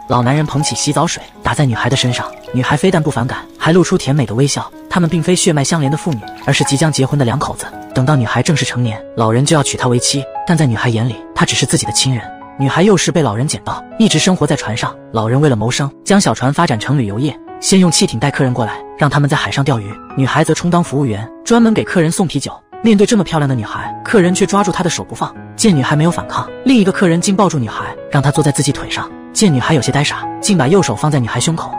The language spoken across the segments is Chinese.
老男人捧起洗澡水打在女孩的身上，女孩非但不反感，还露出甜美的微笑。他们并非血脉相连的父女，而是即将结婚的两口子。等到女孩正式成年，老人就要娶她为妻，但在女孩眼里，她只是自己的亲人。女孩幼时被老人捡到，一直生活在船上。老人为了谋生，将小船发展成旅游业，先用汽艇带客人过来，让他们在海上钓鱼，女孩则充当服务员，专门给客人送啤酒。面对这么漂亮的女孩，客人却抓住她的手不放。见女孩没有反抗，另一个客人竟抱住女孩，让她坐在自己腿上。见女孩有些呆傻，竟把右手放在女孩胸口。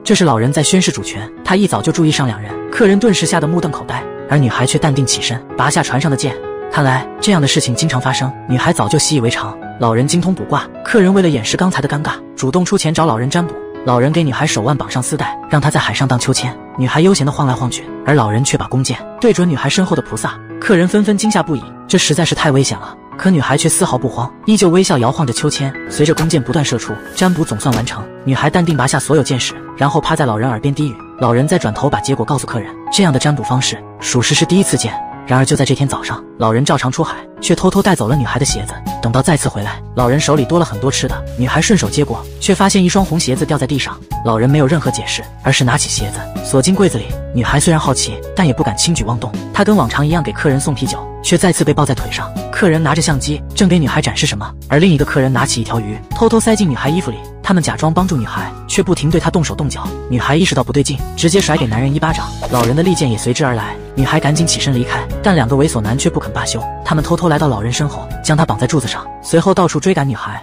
这是老人在宣示主权，他一早就注意上两人，客人顿时吓得目瞪口呆，而女孩却淡定起身，拔下船上的剑。看来这样的事情经常发生，女孩早就习以为常。老人精通卜卦，客人为了掩饰刚才的尴尬，主动出钱找老人占卜。老人给女孩手腕绑上丝带，让她在海上荡秋千。女孩悠闲地晃来晃去，而老人却把弓箭对准女孩身后的菩萨。客人纷纷惊吓不已，这实在是太危险了。可女孩却丝毫不慌，依旧微笑摇晃着秋千。随着弓箭不断射出，占卜总算完成。女孩淡定拔下所有箭矢，然后趴在老人耳边低语。老人再转头把结果告诉客人，这样的占卜方式属实是第一次见。然而就在这天早上，老人照常出海，却偷偷带走了女孩的鞋子。等到再次回来，老人手里多了很多吃的，女孩顺手接过，却发现一双红鞋子掉在地上。老人没有任何解释，而是拿起鞋子锁进柜子里。女孩虽然好奇，但也不敢轻举妄动。她跟往常一样给客人送啤酒，却再次被抱在腿上。客人拿着相机正给女孩展示什么，而另一个客人拿起一条鱼，偷偷塞进女孩衣服里。他们假装帮助女孩，却不停对她动手动脚。女孩意识到不对劲，直接甩给男人一巴掌，老人的利剑也随之而来。女孩赶紧起身离开，但两个猥琐男却不肯罢休。他们偷偷来到老人身后，将他绑在柱子上，随后到处追赶女孩。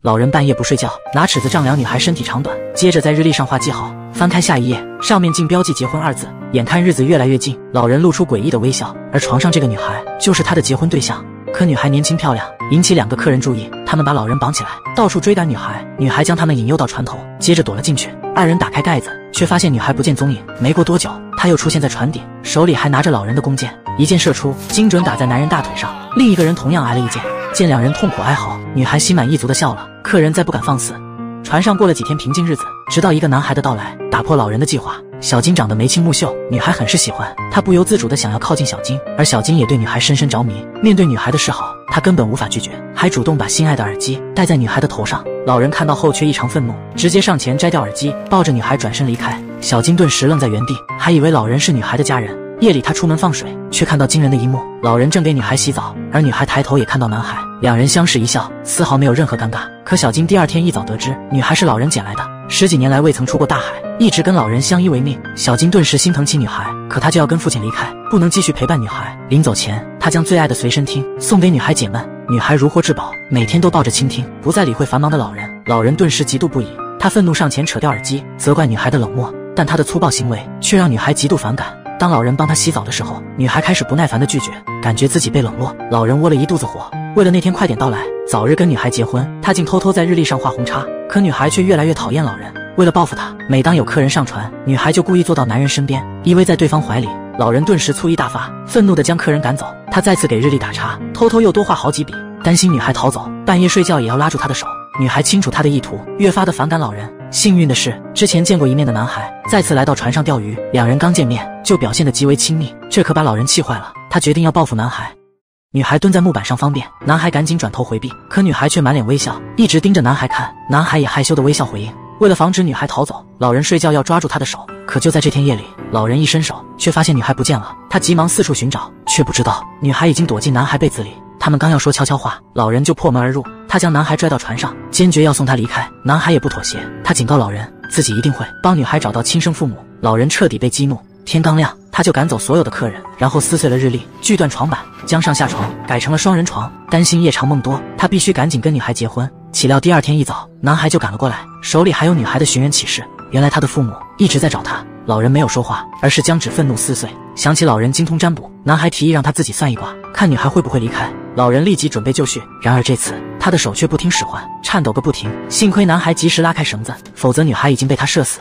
老人半夜不睡觉，拿尺子丈量女孩身体长短，接着在日历上画记号。翻开下一页，上面竟标记结婚二字。眼看日子越来越近，老人露出诡异的微笑，而床上这个女孩就是他的结婚对象。可女孩年轻漂亮，引起两个客人注意，他们把老人绑起来，到处追赶女孩。女孩将他们引诱到船头，接着躲了进去。二人打开盖子，却发现女孩不见踪影。没过多久，她又出现在船顶，手里还拿着老人的弓箭，一箭射出，精准打在男人大腿上。另一个人同样挨了一箭。见两人痛苦哀嚎，女孩心满意足地笑了。客人再不敢放肆。船上过了几天平静日子，直到一个男孩的到来，打破老人的计划。小金长得眉清目秀，女孩很是喜欢，她不由自主地想要靠近小金，而小金也对女孩深深着迷。面对女孩的示好，他根本无法拒绝，还主动把心爱的耳机戴在女孩的头上。老人看到后却异常愤怒，直接上前摘掉耳机，抱着女孩转身离开。小金顿时愣在原地，还以为老人是女孩的家人。夜里他出门放水，却看到惊人的一幕，老人正给女孩洗澡，而女孩抬头也看到男孩，两人相视一笑，丝毫没有任何尴尬。可小金第二天一早得知女孩是老人捡来的，10几年来未曾出过大海，一直跟老人相依为命。小金顿时心疼起女孩，可他就要跟父亲离开，不能继续陪伴女孩。临走前，他将最爱的随身听送给女孩解闷，女孩如获至宝，每天都抱着倾听，不再理会繁忙的老人。老人顿时嫉妒不已，他愤怒上前扯掉耳机，责怪女孩的冷漠，但他的粗暴行为却让女孩极度反感。当老人帮她洗澡的时候，女孩开始不耐烦地拒绝，感觉自己被冷落。老人窝了一肚子火，为了那天快点到来，早日跟女孩结婚，他竟偷偷在日历上画红叉。可女孩却越来越讨厌老人，为了报复他，每当有客人上船，女孩就故意坐到男人身边，依偎在对方怀里。老人顿时醋意大发，愤怒地将客人赶走。他再次给日历打叉，偷偷又多画好几笔，担心女孩逃走，半夜睡觉也要拉住她的手。女孩清楚他的意图，越发的反感老人。幸运的是，之前见过一面的男孩再次来到船上钓鱼，两人刚见面就表现得极为亲密，这可把老人气坏了。他决定要报复男孩。女孩蹲在木板上方便，男孩赶紧转头回避，可女孩却满脸微笑，一直盯着男孩看。男孩也害羞的微笑回应。为了防止女孩逃走，老人睡觉要抓住她的手。可就在这天夜里，老人一伸手，却发现女孩不见了。他急忙四处寻找，却不知道女孩已经躲进男孩被子里。他们刚要说悄悄话，老人就破门而入。他将男孩拽到船上，坚决要送他离开。男孩也不妥协，他警告老人，自己一定会帮女孩找到亲生父母。老人彻底被激怒，天刚亮，他就赶走所有的客人，然后撕碎了日历，锯断床板，将上下床改成了双人床。担心夜长梦多，他必须赶紧跟女孩结婚。岂料第二天一早，男孩就赶了过来，手里还有女孩的寻人启事。原来他的父母一直在找他。老人没有说话，而是将纸愤怒撕碎。想起老人精通占卜，男孩提议让他自己算一卦，看女孩会不会离开。老人立即准备就绪，然而这次他的手却不听使唤，颤抖个不停。幸亏男孩及时拉开绳子，否则女孩已经被他射死。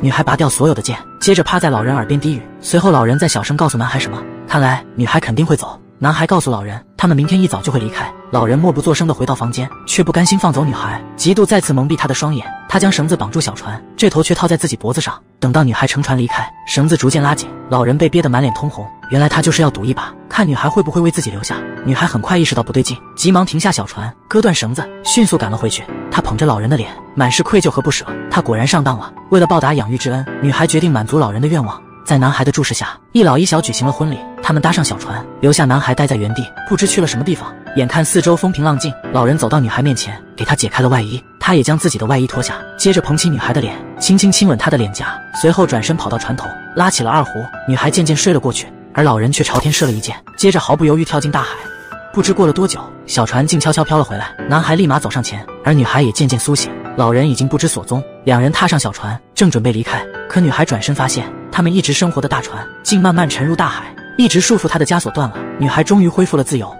女孩拔掉所有的箭，接着趴在老人耳边低语。随后老人再小声告诉男孩什么，看来女孩肯定会走。男孩告诉老人，他们明天一早就会离开。老人默不作声地回到房间，却不甘心放走女孩，嫉妒再次蒙蔽他的双眼。他将绳子绑住小船，这头却套在自己脖子上。等到女孩乘船离开，绳子逐渐拉紧，老人被憋得满脸通红。原来他就是要赌一把，看女孩会不会为自己留下。女孩很快意识到不对劲，急忙停下小船，割断绳子，迅速赶了回去。她捧着老人的脸，满是愧疚和不舍。她果然上当了。为了报答养育之恩，女孩决定满足老人的愿望。在男孩的注视下，一老一小举行了婚礼。他们搭上小船，留下男孩待在原地，不知去了什么地方。眼看四周风平浪静，老人走到女孩面前，给她解开了外衣。他也将自己的外衣脱下，接着捧起女孩的脸，轻轻亲吻她的脸颊，随后转身跑到船头，拉起了二胡。女孩渐渐睡了过去，而老人却朝天射了一箭，接着毫不犹豫跳进大海。不知过了多久，小船静悄悄飘了回来，男孩立马走上前，而女孩也渐渐苏醒。老人已经不知所踪。两人踏上小船，正准备离开，可女孩转身发现，他们一直生活的大船竟慢慢沉入大海，一直束缚她的枷锁断了。女孩终于恢复了自由。